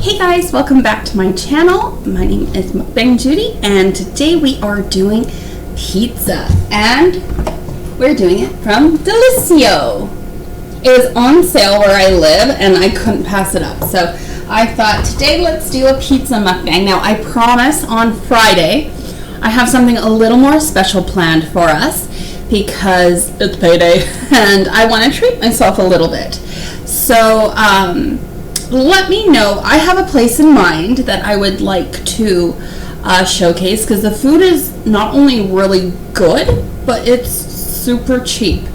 Hey guys, welcome back to my channel. My name is Mukbang Judy, and today we are doing pizza, and we're doing it from Delissio. It was on sale where I live, and I couldn't pass it up, so I thought today let's do a pizza mukbang. Now I promise on Friday I have something a little more special planned for us because it's payday and I want to treat myself a little bit. So let me know. I have a place in mind that I would like to showcase because the food is not only really good, but it's super cheap.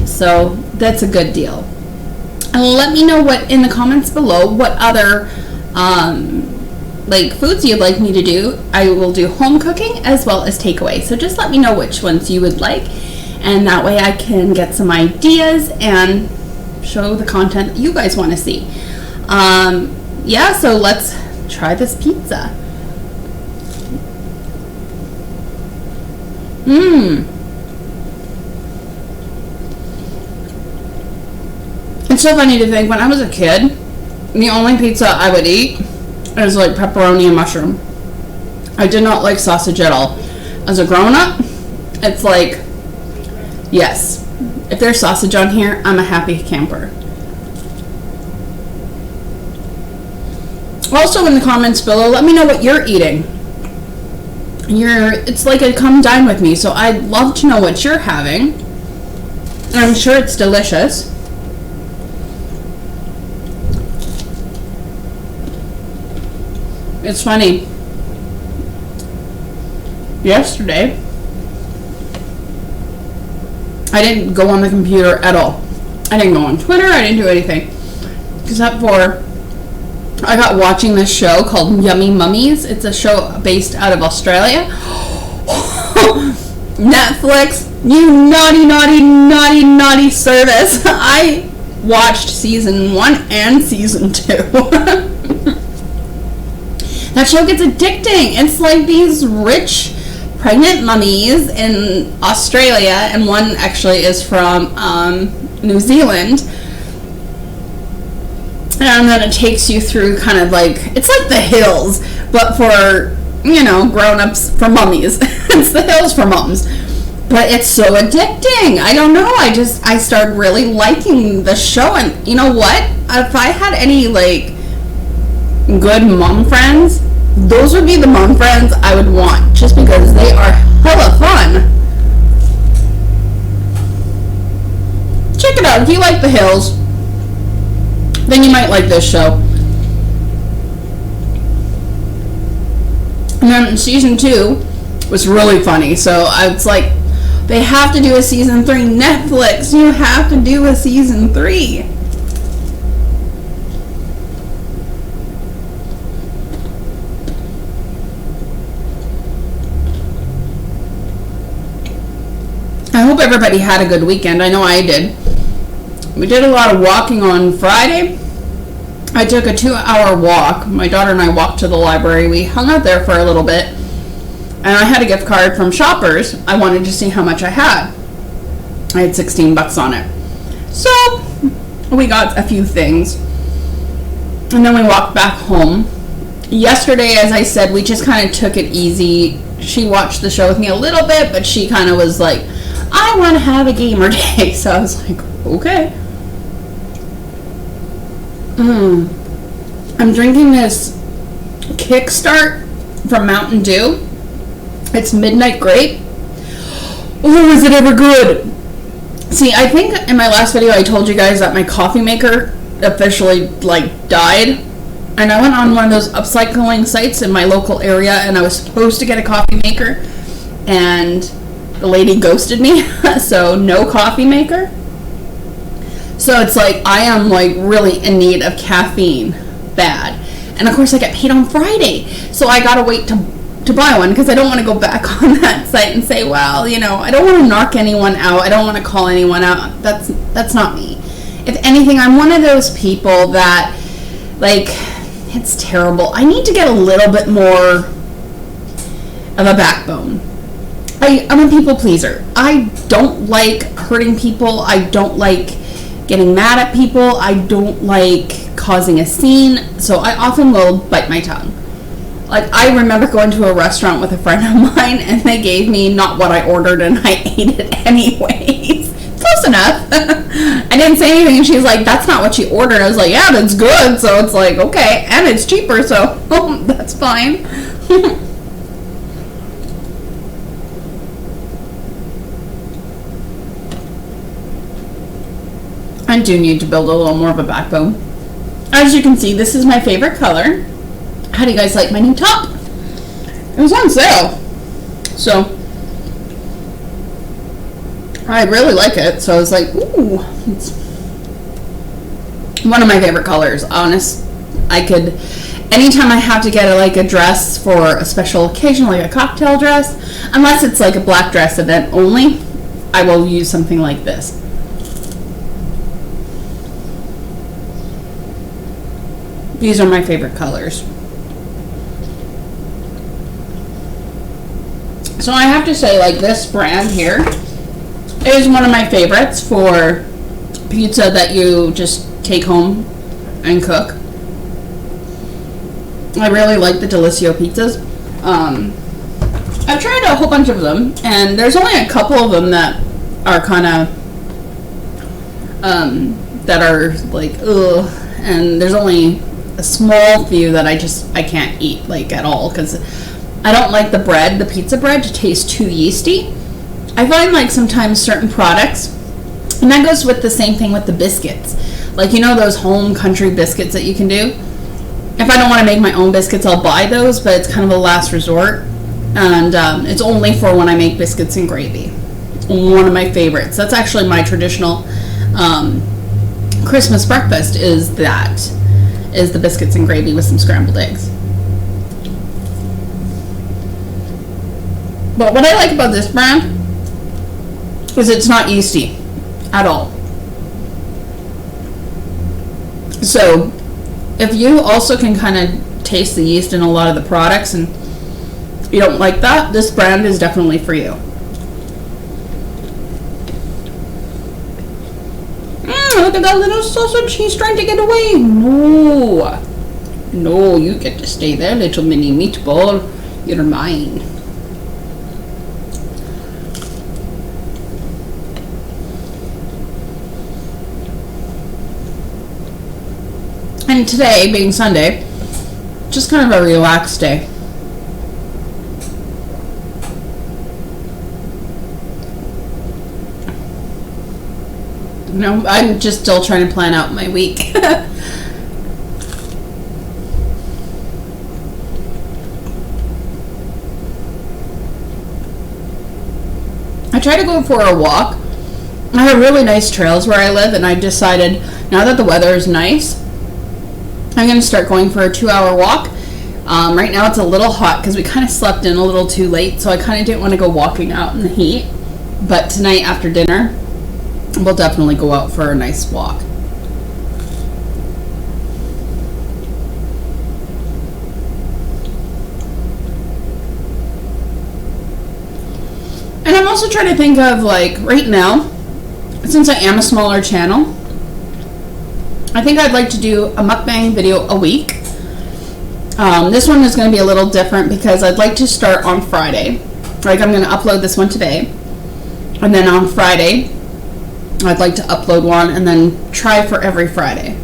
So that's a good deal. And let me know what in the comments below what other like foods you'd like me to do. I will do home cooking as well as takeaway. So just let me know which ones you would like, and that way I can get some ideas and show the content that you guys want to see. Yeah, so let's try this pizza. It's so funny to think, when I was a kid, the only pizza I would eat is like pepperoni and mushroom. I did not like sausage at all. As a grown-up, it's like, yes, if there's sausage on here, I'm a happy camper. Also in the comments below, let me know what you're eating. It's like a come dine with me, so I'd love to know what you're having. And I'm sure it's delicious. It's funny. Yesterday, I didn't go on the computer at all. I didn't go on Twitter, I didn't do anything. Except for, I got watching this show called Yummy Mummies. It's a show based out of Australia. Netflix, you naughty, naughty, naughty, naughty service. I watched season 1 and season 2. That show gets addicting. It's like these rich, pregnant mummies in Australia, and one actually is from New Zealand. And then it takes you through kind of like, it's like The Hills, but for, you know, grown-ups, for mummies. It's The Hills for mums. But it's so addicting. I don't know. I started really liking the show. And you know what? If I had any, like, good mom friends, those would be the mom friends I would want, just because they are hella fun. Check it out. If you like The Hills, then you might like this show. And then season 2 was really funny, so it's like, they have to do a season 3. Netflix, you have to do a season 3. I hope everybody had a good weekend. I know I did. We did a lot of walking on Friday. I took a 2-hour walk. My daughter and I walked to the library. We hung out there for a little bit. And I had a gift card from Shoppers. I wanted to see how much I had. I had $16 on it. So, we got a few things. And then we walked back home. Yesterday, as I said, we just kind of took it easy. She watched the show with me a little bit, but she kind of was like, I want to have a gamer day. So I was like, okay. I'm drinking this Kickstart from Mountain Dew. It's Midnight Grape. Oh, is it ever good? See, I think in my last video I told you guys that my coffee maker officially, like, died. And I went on one of those upcycling sites in my local area, and I was supposed to get a coffee maker, and the lady ghosted me. So no coffee maker. So it's like, I am like really in need of caffeine bad. And of course I get paid on Friday, so I gotta wait to buy one, because I don't want to go back on that site and say, well, you know, I don't want to knock anyone out, I don't want to call anyone out. That's not me. If anything, I'm one of those people that, like, it's terrible. I need to get a little bit more of a backbone. I'm a people pleaser. I don't like hurting people. I don't like getting mad at people. I don't like causing a scene, so I often will bite my tongue. Like, I remember going to a restaurant with a friend of mine, and they gave me not what I ordered, and I ate it anyways. Close enough. I didn't say anything, and she's like, that's not what you ordered. I was like, yeah, that's good. So it's like, okay, and it's cheaper, so that's fine. I do need to build a little more of a backbone. As you can see, this is my favorite color. How do you guys like my new top? It was on sale, so I really like it. So I was like, ooh, it's one of my favorite colors. Honest, I could, anytime I have to get like a dress for a special occasion, like a cocktail dress, unless it's like a black dress event only, I will use something like this. These are my favorite colors. So I have to say, like, this brand here is one of my favorites for pizza that you just take home and cook. I really like the Delissio pizzas. I've tried a whole bunch of them, and there's only a couple of them that are kind of, that are like, ugh, and there's only a small few that I can't eat, like, at all, because I don't like the bread, the pizza bread, to taste too yeasty. I find like sometimes certain products, and that goes with the same thing with the biscuits. Like, you know those home country biscuits that you can do? If I don't want to make my own biscuits, I'll buy those, but it's kind of a last resort. And it's only for when I make biscuits and gravy. One of my favorites. That's actually my traditional Christmas breakfast is the biscuits and gravy with some scrambled eggs. But what I like about this brand is it's not yeasty at all. So if you also can kind of taste the yeast in a lot of the products and you don't like that, this brand is definitely for you. Look at that little sausage, he's trying to get away. No, you get to stay there, little mini meatball. You're mine. And today, being Sunday, just kind of a relaxed day. No, I'm just still trying to plan out my week. I try to go for a walk. I have really nice trails where I live, and I decided now that the weather is nice, I'm going to start going for a 2-hour walk. Right now it's a little hot because we kind of slept in a little too late, so I kind of didn't want to go walking out in the heat. But tonight after dinner, we'll definitely go out for a nice walk. And I'm also trying to think of, like, right now, since I am a smaller channel, I think I'd like to do a mukbang video a week. This one is going to be a little different because I'd like to start on Friday. Like, I'm going to upload this one today. And then on Friday, I'd like to upload one and then try for every Friday.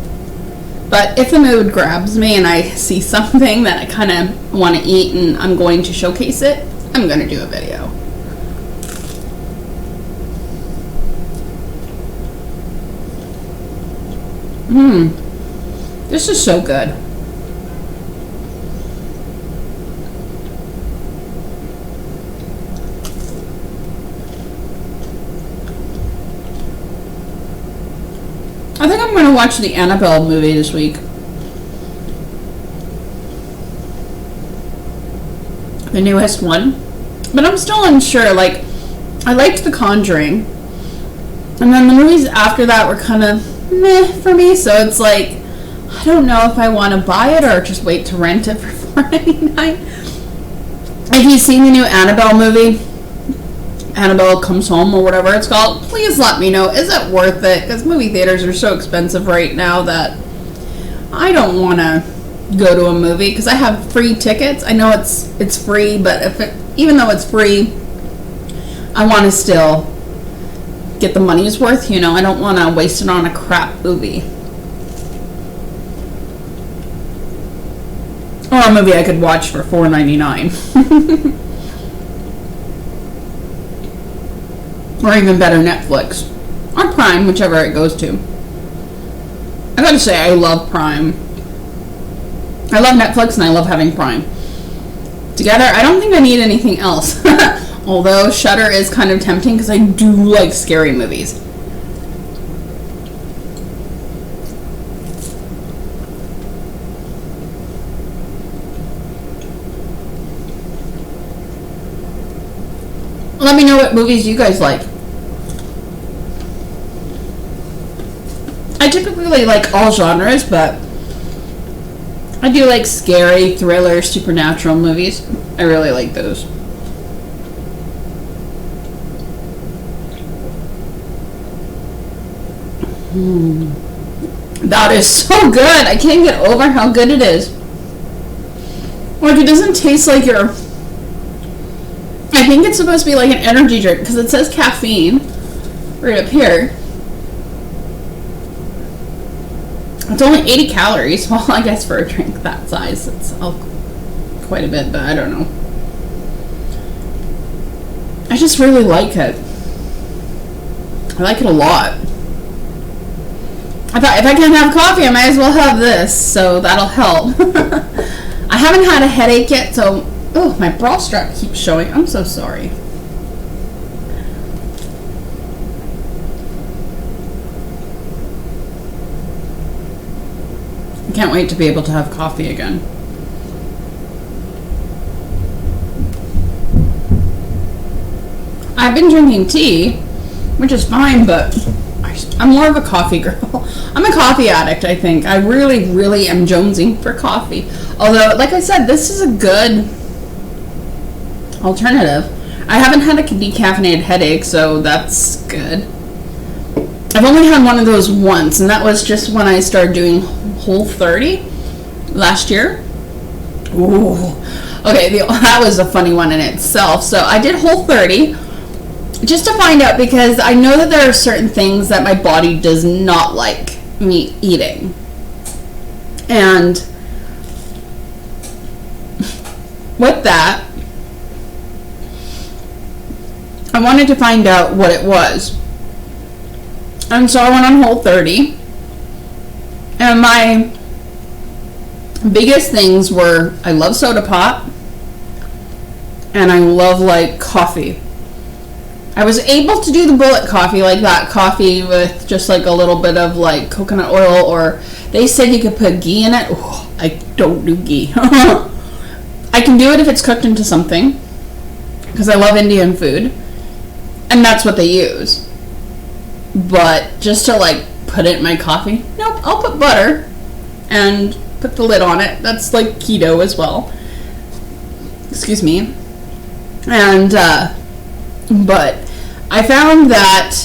But if the mood grabs me and I see something that I kind of want to eat and I'm going to showcase it, I'm going to do a video. This is so good. I think I'm going to watch the Annabelle movie this week. The newest one. But I'm still unsure. Like, I liked The Conjuring. And then the movies after that were kind of meh for me. So it's like, I don't know if I want to buy it or just wait to rent it for $4.99. If you've seen the new Annabelle movie, Annabelle Comes Home or whatever it's called, please let me know. Is it worth it? Because movie theaters are so expensive right now that I don't want to go to a movie because I have free tickets. I know it's free, but even though it's free, I want to still get the money's worth. I don't want to waste it on a crap movie. Or a movie I could watch for $4.99. Or even better, Netflix. Or Prime, whichever it goes to. I gotta say, I love Prime. I love Netflix and I love having Prime. Together, I don't think I need anything else. Although Shudder is kind of tempting because I do like scary movies. Let me know what movies you guys like. I typically like all genres, but I do like scary, thriller, supernatural movies. I really like those. That is so good. I can't get over how good it is. Like, it doesn't taste like your... I think it's supposed to be like an energy drink because it says caffeine right up here. It's only 80 calories. Well, I guess for a drink that size, it's quite a bit, but I don't know. I just really like it. I like it a lot. I thought if I can't have coffee, I might as well have this, so that'll help. I haven't had a headache yet, so... Oh, my bra strap keeps showing. I'm so sorry. I can't wait to be able to have coffee again. I've been drinking tea, which is fine, but I'm more of a coffee girl. I'm a coffee addict, I think. I really, really am jonesing for coffee. Although, like I said, this is a good alternative. I haven't had a decaffeinated headache, so that's good. I've only had one of those once, and that was just when I started doing Whole30 last year. Ooh. Okay, that was a funny one in itself. So I did Whole30 just to find out, because I know that there are certain things that my body does not like me eating. And with that, I wanted to find out what it was. And so I went on Whole30. And my biggest things were, I love soda pop. And I love, like, coffee. I was able to do the bullet coffee, like that coffee with just, like, a little bit of, like, coconut oil. Or they said you could put ghee in it. Oh, I don't do ghee. I can do it if it's cooked into something, because I love Indian food. And that's what they use. But just to, like, put it in my coffee, nope, I'll put butter and put the lid on it. That's like keto as well. Excuse me. And, but I found that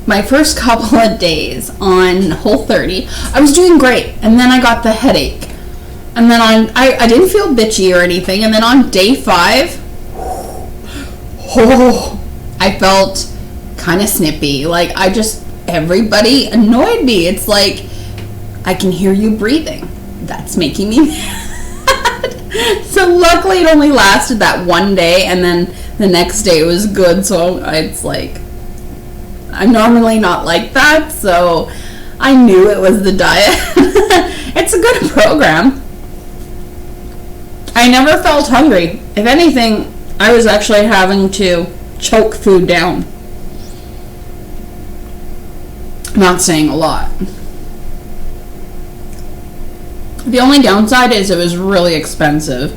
my first couple of days on Whole30, I was doing great. And then I got the headache. And then I didn't feel bitchy or anything. And then on day 5, I felt kind of snippy. Like, everybody annoyed me. It's like, I can hear you breathing. That's making me mad. So luckily it only lasted that one day, and then the next day it was good. So it's like, I'm normally not like that, so I knew it was the diet. It's a good program. I never felt hungry. If anything, I was actually having to choke food down. Not saying a lot. The only downside is it was really expensive.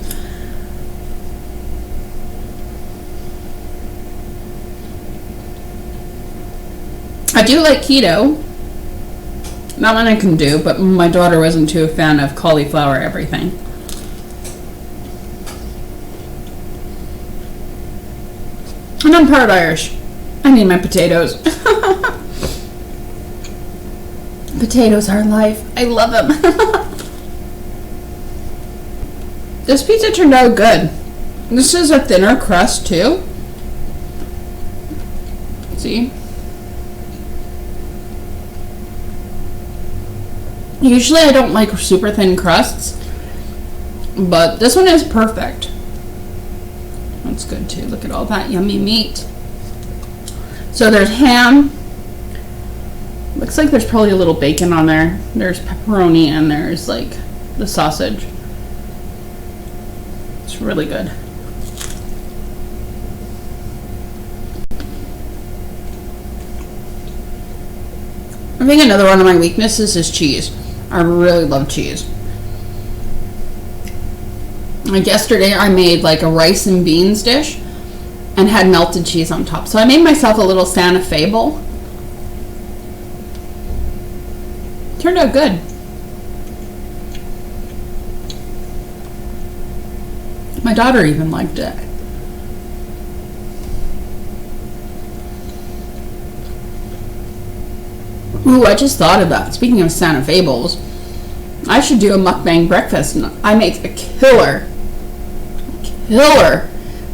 I do like keto. That one I can do, but my daughter wasn't too a fan of cauliflower everything. And I'm part Irish. I need my potatoes. Potatoes are life. I love them. This pizza turned out good. This is a thinner crust too. See? Usually I don't like super thin crusts, but this one is perfect. That's good too. Look at all that yummy meat. So there's ham. Looks like there's probably a little bacon on there. There's pepperoni and there's like the sausage. It's really good. I think another one of my weaknesses is cheese. I really love cheese. Like yesterday I made like a rice and beans dish and had melted cheese on top. So I made myself a little Santa Fe bowl. Turned out good. My daughter even liked it. Ooh, I just thought of that. Speaking of Santa Fe bowls, I should do a mukbang breakfast. I make a killer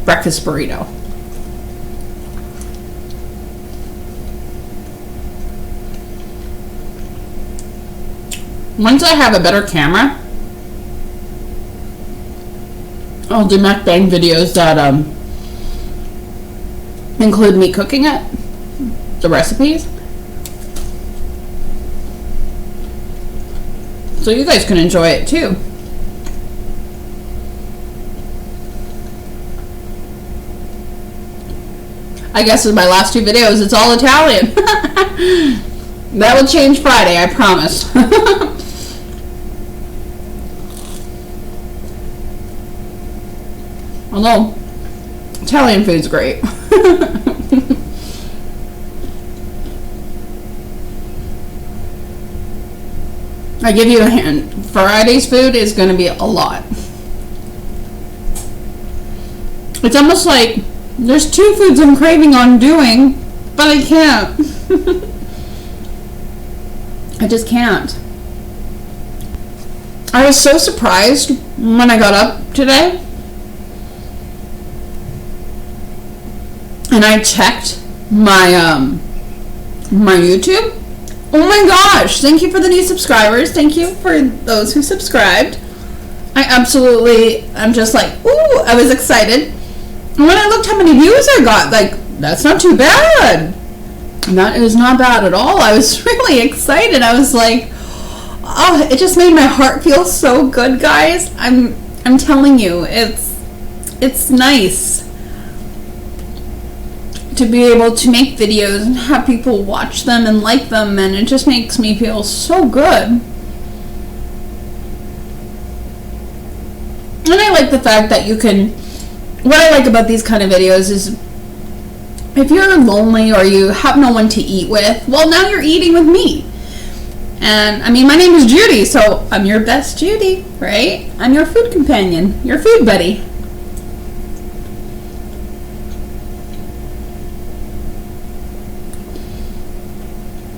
breakfast burrito. Once I have a better camera, I'll do mukbang videos that include me cooking it, the recipes, so you guys can enjoy it too. I guess in my last two videos it's all Italian. That will change Friday, I promise. Although Italian food's great. I give you a hint. Friday's food is going to be a lot. It's almost like there's two foods I'm craving on doing, but I can't. I just can't. I was so surprised when I got up today and I checked my my YouTube. Oh my gosh, thank you for the new subscribers. Thank you for those who subscribed. I'm just like, ooh, I was excited. And when I looked how many views I got, like, that's not too bad. That is not bad at all. I was really excited. I was like, oh, it just made my heart feel so good, guys. I'm telling you, it's nice to be able to make videos and have people watch them and like them, and it just makes me feel so good. And I like the fact that you can, what I like about these kind of videos is if you're lonely or you have no one to eat with, well, now you're eating with me. And I mean, my name is Judy, so I'm your best Judy, right? I'm your food companion, your food buddy.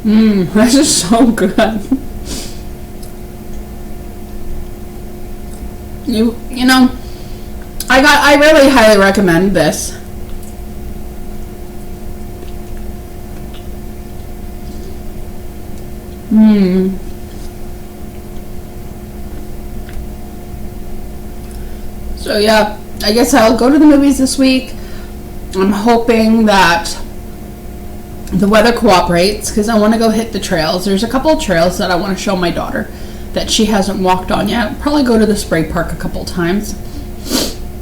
This is so good. You know, I really highly recommend this. So yeah, I guess I'll go to the movies this week. I'm hoping that the weather cooperates because I want to go hit the trails. There's a couple of trails that I want to show my daughter that she hasn't walked on yet. Probably go to the spray park a couple times.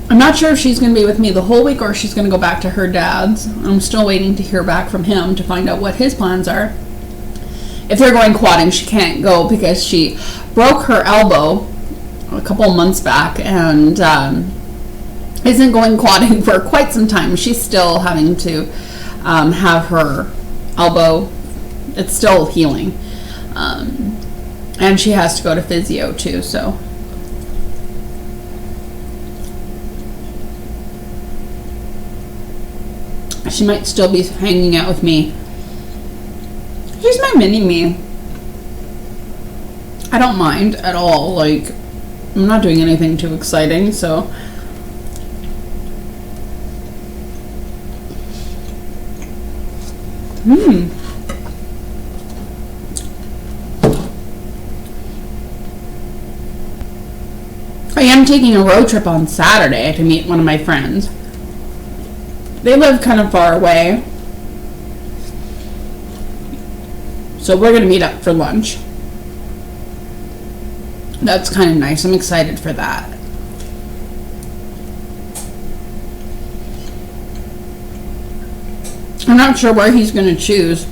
I'm not sure if she's going to be with me the whole week or if she's going to go back to her dad's. I'm still waiting to hear back from him to find out what his plans are. If they're going quadding, she can't go because she broke her elbow a couple of months back and isn't going quadding for quite some time. She's still having to have her elbow, it's still healing, and she has to go to physio too, so she might still be hanging out with me. She's my mini me. I don't mind at all. Like, I'm not doing anything too exciting, so. I am taking a road trip on Saturday to meet one of my friends. They live kind of far away, so we're going to meet up for lunch. That's kind of nice. I'm excited for that. I'm not sure where he's going to choose.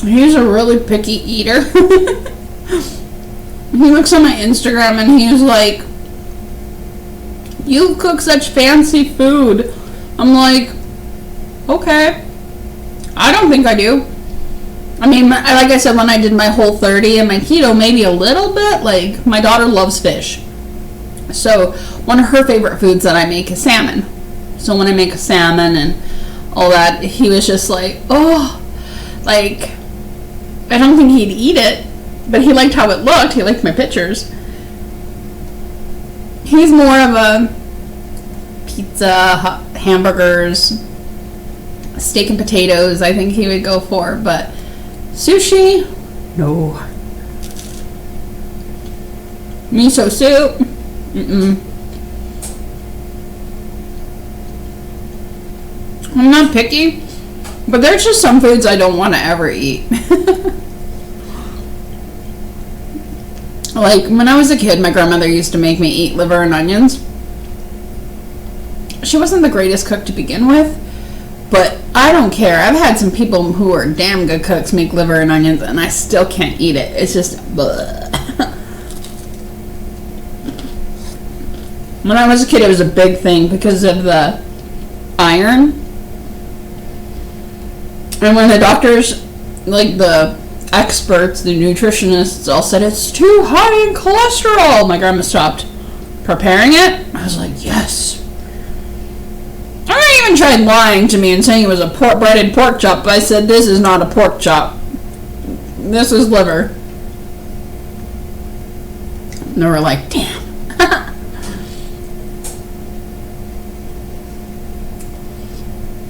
He's a really picky eater. He looks on my Instagram and he's like, "You cook such fancy food." I'm like, okay. I don't think I do. I mean, like I said, when I did my Whole30 and my keto, maybe a little bit. Like, my daughter loves fish. So, one of her favorite foods that I make is salmon. So, when I make a salmon and all that, he was just like, oh, like, I don't think he'd eat it, but he liked how it looked. He liked my pictures. He's more of a pizza, hamburgers, steak and potatoes, I think he would go for, but sushi, no. Miso soup, I'm not picky, but there's just some foods I don't want to ever eat. Like, when I was a kid, my grandmother used to make me eat liver and onions. She wasn't the greatest cook to begin with, but I don't care. I've had some people who are damn good cooks make liver and onions, and I still can't eat it. It's just, bleh. When I was a kid, it was a big thing because of the iron. And when the doctors, like the experts, the nutritionists all said it's too high in cholesterol, my grandma stopped preparing it. I was like, yes. I even tried lying to me and saying it was a breaded pork chop, but I said, this is not a pork chop. This is liver. And they were like, damn.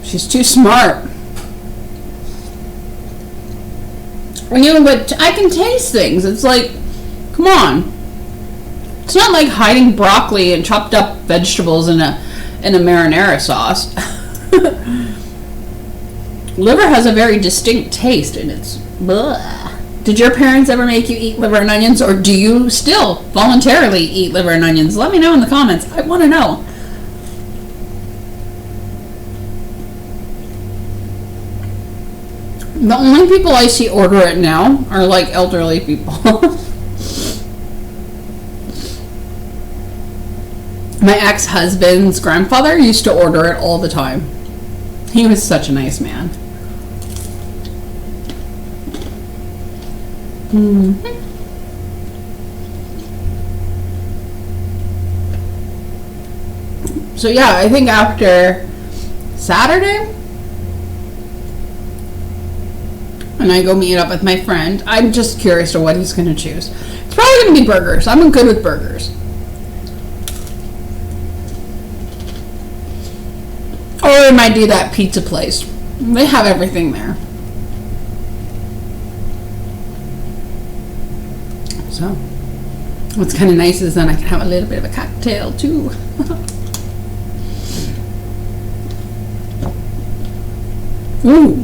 She's too smart. But I can taste things. It's like, come on. It's not like hiding broccoli and chopped up vegetables in a marinara sauce. Liver has a very distinct taste, and it's blah. Did your parents ever make you eat liver and onions, or do you still voluntarily eat liver and onions? Let me know in the comments. I want to know. The only people I see order it now are like elderly people. My ex-husband's grandfather used to order it all the time. He was such a nice man. So yeah, I think after Saturday, and I go meet up with my friend, I'm just curious to what he's going to choose. It's probably going to be burgers. I'm good with burgers. Or I might do that pizza place. They have everything there. So, what's kind of nice is then I can have a little bit of a cocktail too. Ooh.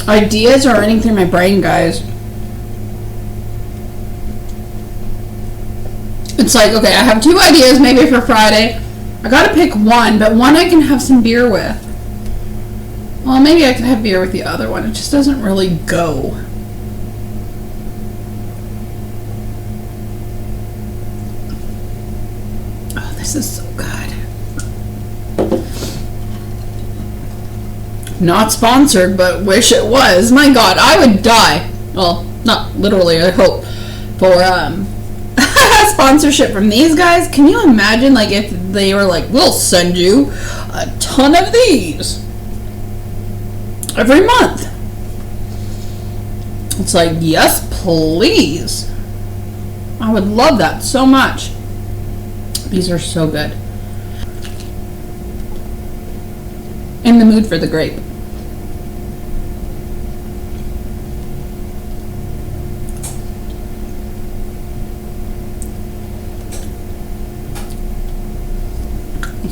Ideas are running through my brain, guys. It's like, okay, I have 2 ideas maybe for Friday. I gotta pick one, but one I can have some beer with. Well, maybe I can have beer with the other one. It just doesn't really go. Oh, this is so good. Not sponsored, but wish it was. My God, I would die. Well, not literally, I hope. For sponsorship from these guys. Can you imagine, like, if they were like, we'll send you a ton of these every month. It's like, yes, please. I would love that so much. These are so good. In the mood for the grape.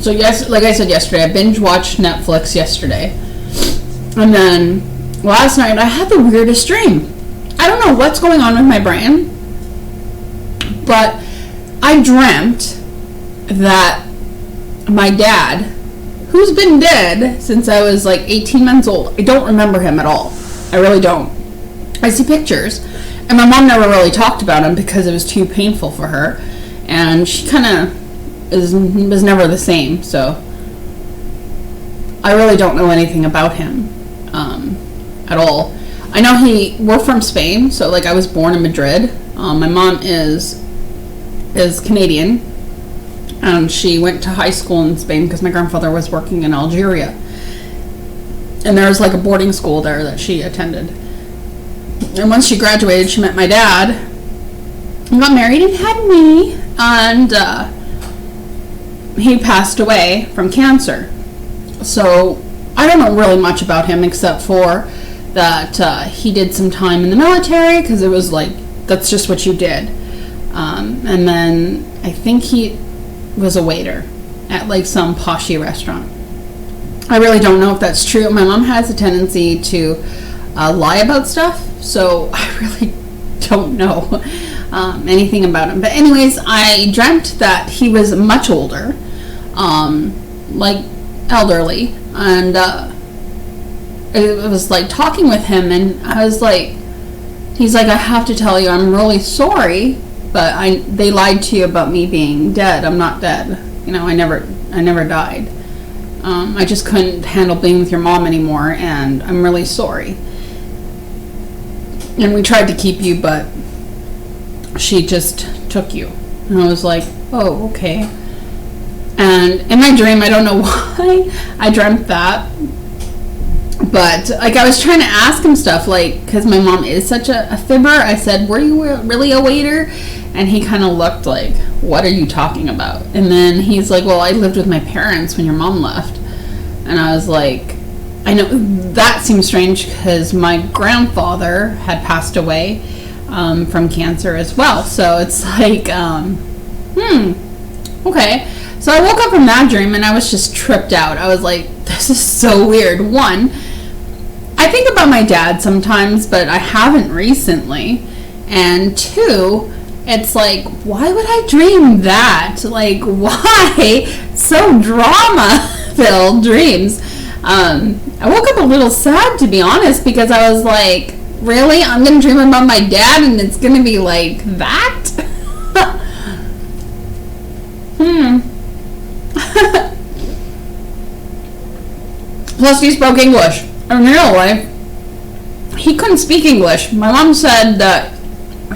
So yes, like I said yesterday, I binge watched Netflix yesterday. And then last night I had the weirdest dream. I don't know what's going on with my brain, but I dreamt that my dad, who's been dead since I was like 18 months old, I don't remember him at all. I really don't. I see pictures, and my mom never really talked about him because it was too painful for her, and she kind of was never the same, so I really don't know anything about him at all. I know we're from Spain, so like I was born in Madrid. My mom is Canadian, and she went to high school in Spain because my grandfather was working in Algeria, and there was like a boarding school there that she attended. And once she graduated, she met my dad and got married and had me, and he passed away from cancer. So I don't know really much about him except for that he did some time in the military, because it was like, that's just what you did. And then I think he was a waiter at like some poshy restaurant. I really don't know if that's true. My mom has a tendency to lie about stuff, so I really don't know anything about him. But anyways, I dreamt that he was much older, like elderly, and it was like talking with him, and I was like, he's like, I have to tell you, I'm really sorry, but they lied to you about me being dead. I'm not dead. You know, I never died. I just couldn't handle being with your mom anymore, and I'm really sorry. And we tried to keep you, but she just took you. And I was like, oh, okay. And in my dream, I don't know why I dreamt that, but like I was trying to ask him stuff, like, because my mom is such a fibber. I said, were you really a waiter? And he kind of looked like, what are you talking about? And then he's like, well, I lived with my parents when your mom left. And I was like, I know that seems strange because my grandfather had passed away from cancer as well. So it's like, okay. So I woke up from that dream and I was just tripped out. I was like, this is so weird. One, I think about my dad sometimes, but I haven't recently. And two, it's like, why would I dream that? Like, why? So drama-filled dreams. I woke up a little sad, to be honest, because I was like, really? I'm going to dream about my dad and it's going to be like that? Plus, he spoke English. In real life, he couldn't speak English. My mom said that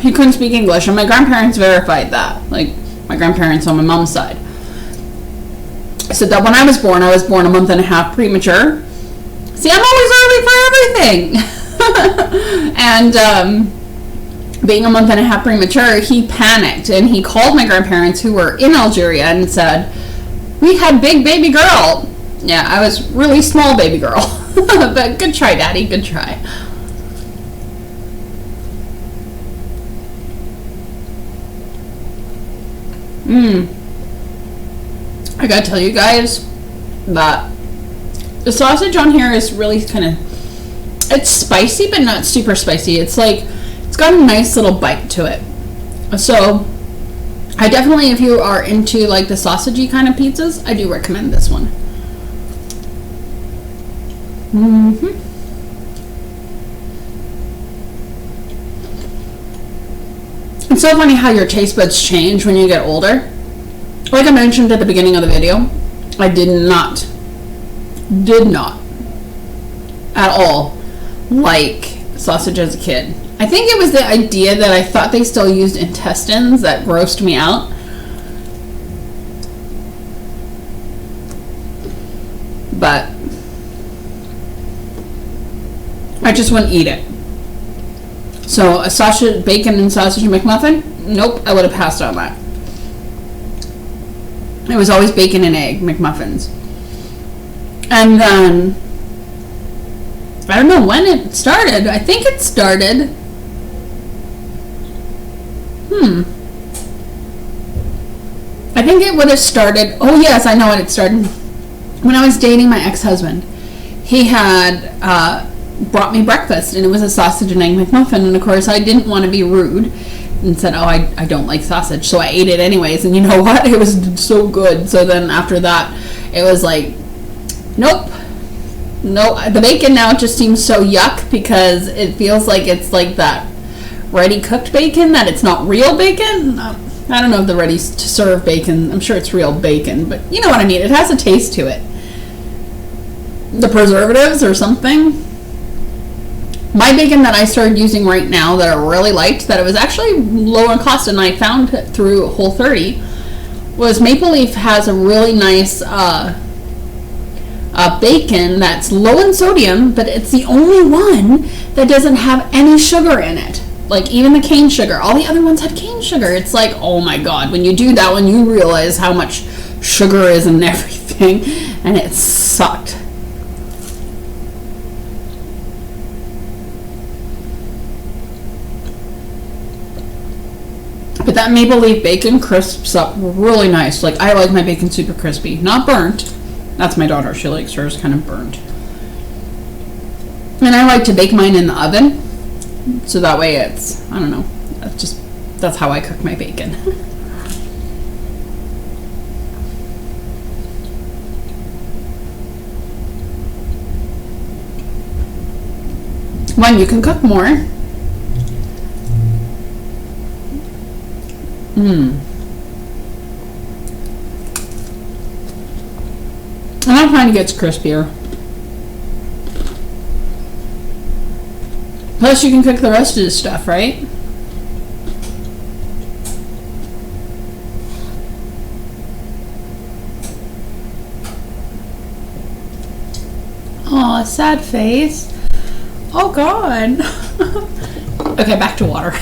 he couldn't speak English, and my grandparents verified that. Like, my grandparents on my mom's side said that when I was born a month and a half premature. See, I'm always early for everything. And being a month and a half premature, he panicked, and he called my grandparents, who were in Algeria, and said, we had big baby girl. Yeah, I was really small baby girl. But good try, Daddy, good try. I gotta tell you guys that the sausage on here is really kind of, it's spicy, but not super spicy. It's like, it's got a nice little bite to it. So I definitely, if you are into like the sausagey kind of pizzas, I do recommend this one. It's so funny how your taste buds change when you get older. Like I mentioned at the beginning of the video, I did not at all like sausage as a kid. I think it was the idea that I thought they still used intestines that grossed me out. But I just wouldn't eat it. So a sausage, bacon and sausage McMuffin? Nope, I would have passed on that. It was always bacon and egg McMuffins. And then, I don't know when it started. I think it started, I think it would have started, oh yes, I know when it started. When I was dating my ex-husband, he had brought me breakfast, and it was a sausage and egg McMuffin, and of course I didn't want to be rude and said, oh, I don't like sausage, so I ate it anyways, and you know what? It was so good. So then after that, it was like, nope. No, the bacon now just seems so yuck because it feels like it's like that ready cooked bacon, that it's not real bacon. I don't know if the ready to serve bacon, I'm sure it's real bacon, but you know what I mean. It has a taste to it. The preservatives or something. My bacon that I started using right now that I really liked, that it was actually low in cost and I found through Whole30, was Maple Leaf has a really nice bacon that's low in sodium, but it's the only one that doesn't have any sugar in it. Like even the cane sugar. All the other ones had cane sugar. It's like, oh my god, when you do that one, you realize how much sugar is in everything, and it sucked. But that Maple Leaf bacon crisps up really nice. Like, I like my bacon super crispy. Not burnt. That's my daughter. She likes hers kind of burnt. And I like to bake mine in the oven. So that way it's, I don't know. That's how I cook my bacon. One, you can cook more. And I find it gets crispier. Plus you can cook the rest of the stuff, right? Aw, sad face. Oh god. Okay, back to water.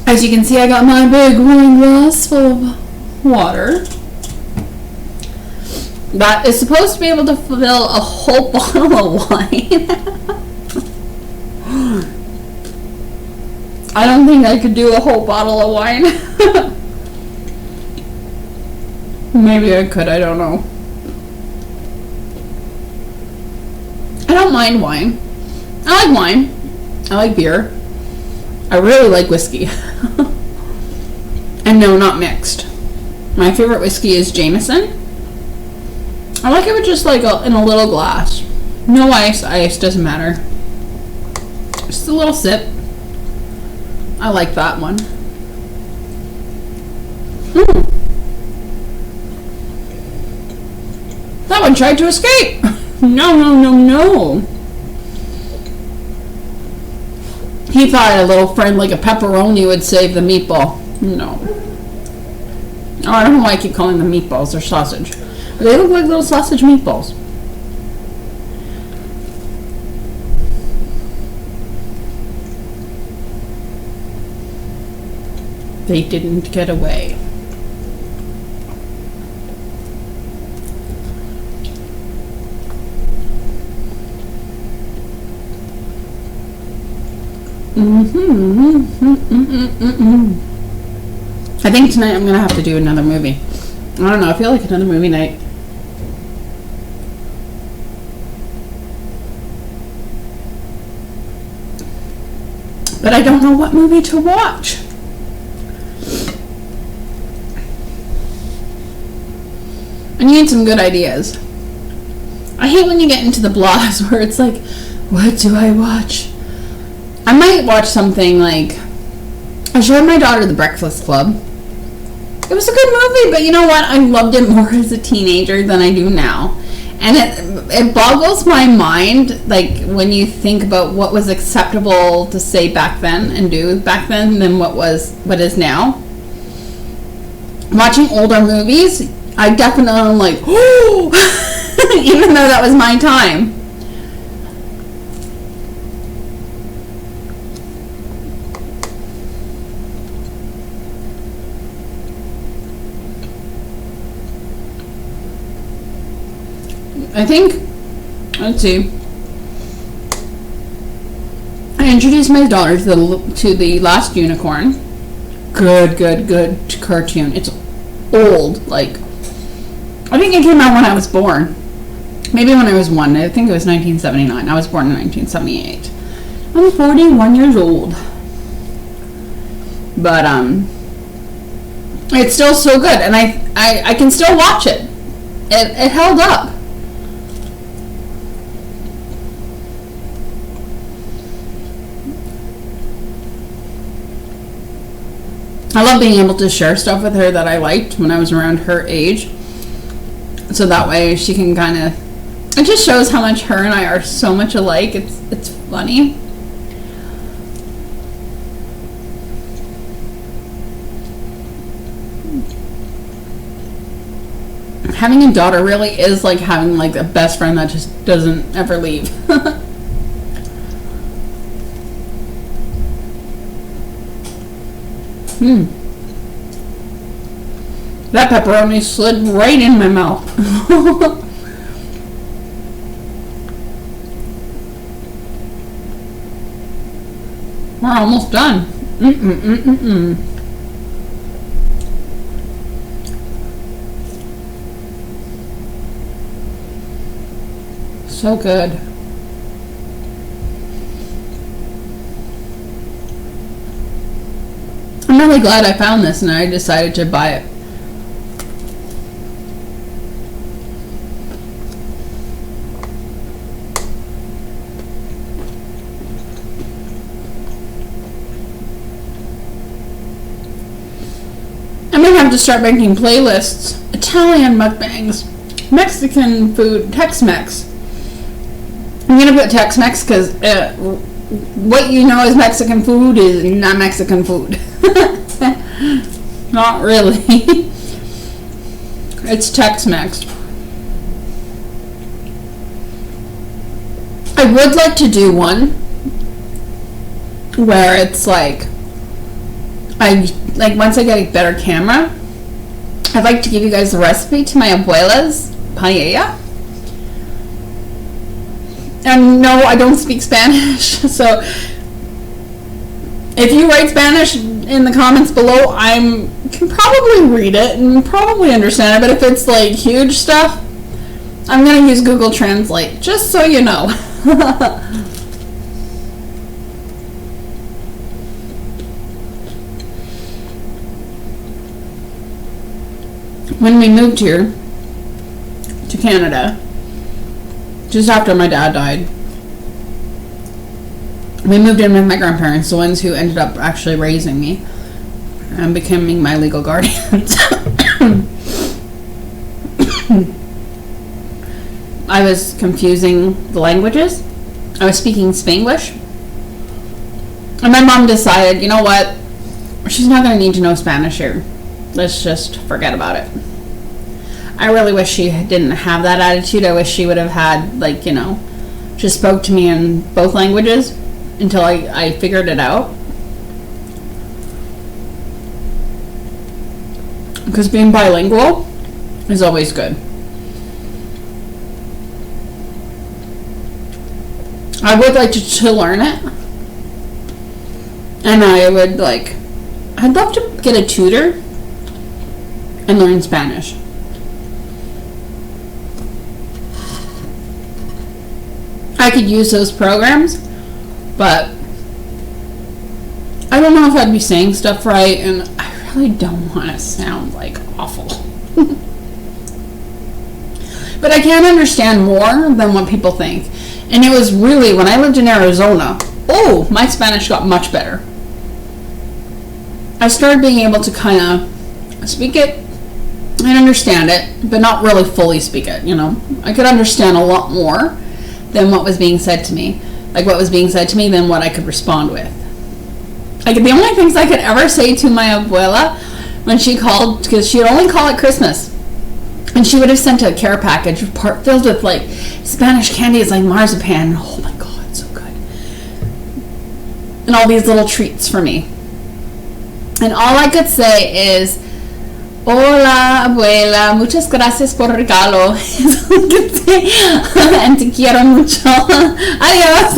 As you can see, I got my big wine glass full of water. That is supposed to be able to fill a whole bottle of wine. I don't think I could do a whole bottle of wine. Maybe I could, I don't know. I don't mind wine. I like wine. I like beer. I really like whiskey. And no, not mixed. My favorite whiskey is Jameson. I like it with just like in a little glass. No ice, doesn't matter. Just a little sip. I like that one. That one tried to escape. No, no, no, no. He thought a little friend like a pepperoni would save the meatball. No. Oh, I don't know why I keep calling them meatballs. They're sausage. But they look like little sausage meatballs. They didn't get away. I think tonight I'm gonna have to do another movie. I don't know, I feel like another movie night. But I don't know what movie to watch. I need some good ideas. I hate when you get into the blogs where it's like, what do I watch? I might watch something like, I showed my daughter The Breakfast Club. It was a good movie, but you know what? I loved it more as a teenager than I do now. And it boggles my mind, like, when you think about what was acceptable to say back then and do back then than what is now. Watching older movies, I definitely am like, oh! Even though that was my time. I think, let's see. I introduced my daughter to the Last Unicorn. Good cartoon. It's old. Like, I think it came out when I was born. Maybe when I was 1. I think it was 1979. I was born in 1978. I'm 41 years old. But, it's still so good. And I can still watch it. It held up. I love being able to share stuff with her that I liked when I was around her age. So that way she can kind of... It just shows how much her and I are so much alike. It's funny. Having a daughter really is like having like a best friend that just doesn't ever leave. That pepperoni slid right in my mouth. We're almost done. So good. I'm really glad I found this and I decided to buy it. I'm gonna have to start making playlists. Italian mukbangs, Mexican food, Tex-Mex. I'm gonna put Tex-Mex because what you know as Mexican food is not Mexican food. Not really. It's Tex-Mex. I would like to do one where it's like once I get a better camera, I'd like to give you guys the recipe to my abuela's paella. And no, I don't speak Spanish, so if you write Spanish in the comments below, I can probably read it and probably understand it, but if it's like huge stuff, I'm going to use Google Translate, just so you know. When we moved here to Canada, just after my dad died, we moved in with my grandparents, the ones who ended up actually raising me and becoming my legal guardians. I was confusing the languages. I was speaking Spanglish. And my mom decided, you know what? She's not going to need to know Spanish here. Let's just forget about it. I really wish she didn't have that attitude. I wish she would have had, like, you know, just spoke to me in both languages until I figured it out. Because being bilingual is always good. I would like to learn it. And I would like, I'd love to get a tutor and learn Spanish. I could use those programs, but I don't know if I'd be saying stuff right, and I really don't want to sound like awful. But I can understand more than what people think. And it was really, when I lived in Arizona, my Spanish got much better. I started being able to kind of speak it and understand it, but not really fully speak it, you know. I could understand a lot more than what was being said to me. Like what was being said to me than what I could respond with. Like the only things I could ever say to my abuela when she called, because she'd only call at Christmas, and she would have sent a care package filled with like Spanish candies like marzipan. Oh my God, so good. And all these little treats for me. And all I could say is, Hola, abuela, muchas gracias por regalo. And te quiero mucho. Adios.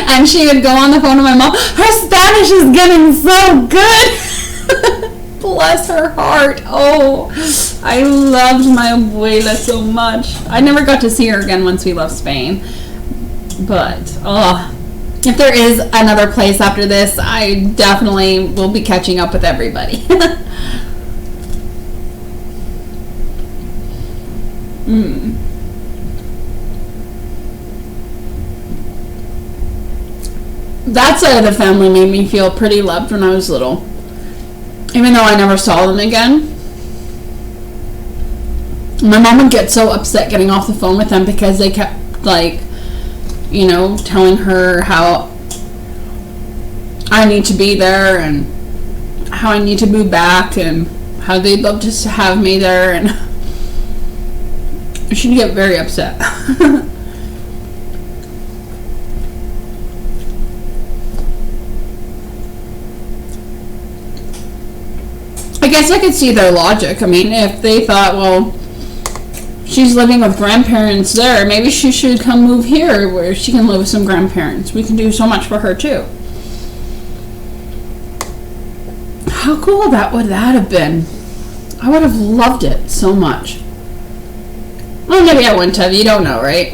And she would go on the phone to my mom. Her Spanish is getting so good. Bless her heart. Oh, I loved my abuela so much. I never got to see her again once we left Spain. But, if there is another place after this, I definitely will be catching up with everybody. That side of the family made me feel pretty loved when I was little. Even though I never saw them again. My mom would get so upset getting off the phone with them because they kept, telling her how I need to be there and how I need to move back and how they'd love to have me there, and she'd get very upset. I guess I could see their logic. I mean, if they thought, well, she's living with grandparents there, maybe she should come move here where she can live with some grandparents. We can do so much for her too. How cool would that have been? I would have loved it so much. Well, maybe I wouldn't have. You don't know, right?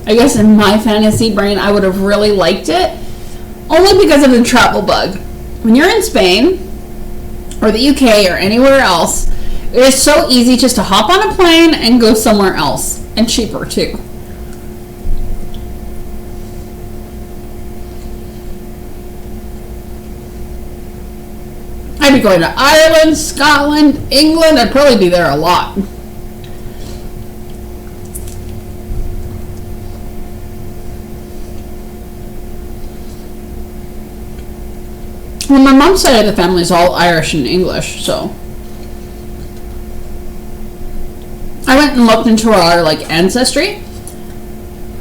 I guess in my fantasy brain, I would have really liked it. Only because of the travel bug. When you're in Spain, or the UK, or anywhere else, it is so easy just to hop on a plane and go somewhere else. And cheaper, too. I'd be going to Ireland, Scotland, England. I'd probably be there a lot. Well, my mom's side of the family is all Irish and English, so I went and looked into our ancestry.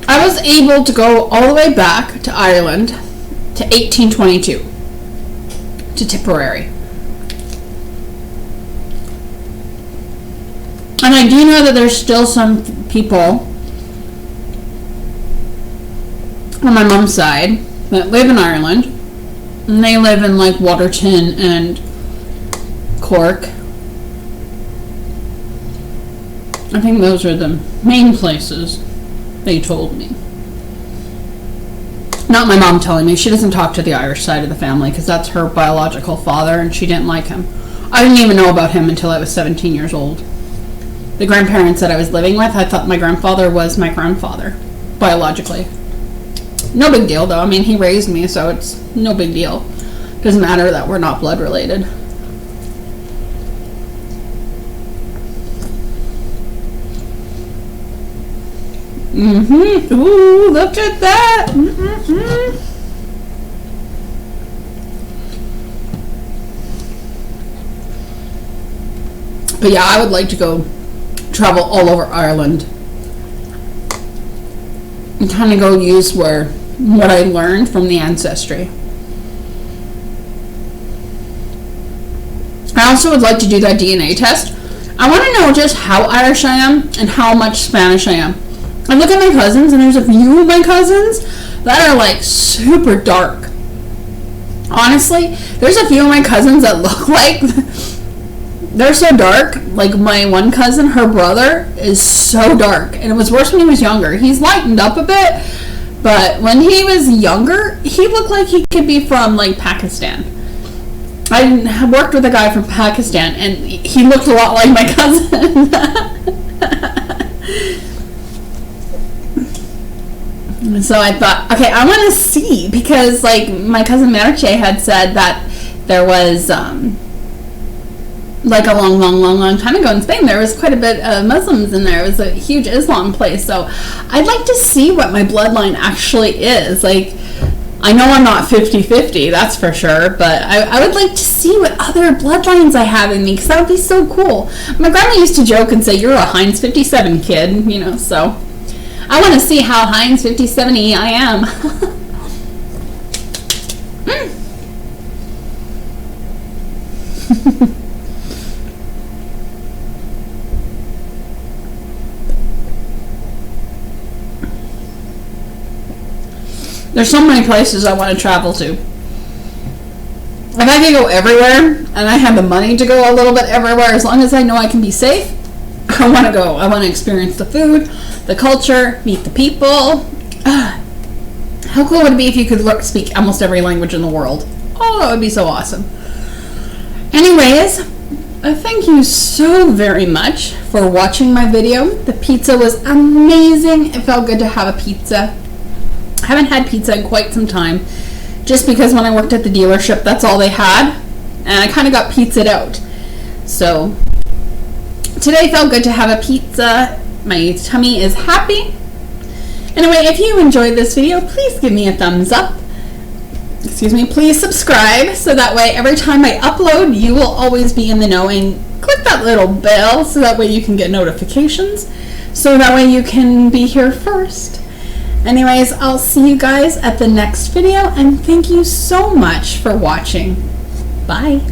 I was able to go all the way back to Ireland to 1822 to Tipperary. And I do know that there's still some people on my mom's side that live in Ireland. And they live in Waterton and Cork. I think those are the main places, they told me. Not my mom telling me. She doesn't talk to the Irish side of the family because that's her biological father and she didn't like him. I didn't even know about him until I was 17 years old. The grandparents that I was living with, I thought my grandfather was my grandfather, biologically. No big deal, though. I mean, he raised me, so it's no big deal. Doesn't matter that we're not blood related. Ooh, look at that. But yeah, I would like to go travel all over Ireland and kind of go use what I learned from the ancestry. I also would like to do that DNA test. I want to know just how Irish I am and how much Spanish I am. I look at my cousins, and there's a few of my cousins that are super dark. Honestly, there's a few of my cousins that look like they're so dark. Like my one cousin, her brother is so dark, and it was worse when he was younger. He's lightened up a bit, but when he was younger, he looked like he could be from Pakistan. I worked with a guy from Pakistan, and he looked a lot like my cousin. So I thought, okay, I want to see, because my cousin Mariche had said that there was a long time ago in Spain, there was quite a bit of Muslims in there. It was a huge Islam place. So I'd like to see what my bloodline actually is. I know I'm not 50-50, that's for sure, but I would like to see what other bloodlines I have in me, because that would be so cool. My grandma used to joke and say, you're a Heinz 57 kid, so I want to see how Heinz 57-y I am. There's so many places I want to travel to. If I could go everywhere, and I have the money to go a little bit everywhere, as long as I know I can be safe, I want to go. I want to experience the food, the culture, meet the people. How cool would it be if you could speak almost every language in the world? Oh, that would be so awesome. Anyways, thank you so very much for watching my video. The pizza was amazing. It felt good to have a pizza. I haven't had pizza in quite some time, just because when I worked at the dealership, that's all they had, and I kind of got pizzaed out. So today felt good to have a pizza. My tummy is happy. Anyway, if you enjoyed this video, please give me a thumbs up. Excuse me, please subscribe, so that way every time I upload, you will always be in the know, and click that little bell so that way you can get notifications, so that way you can be here first. Anyways, I'll see you guys at the next video, and thank you so much for watching. Bye.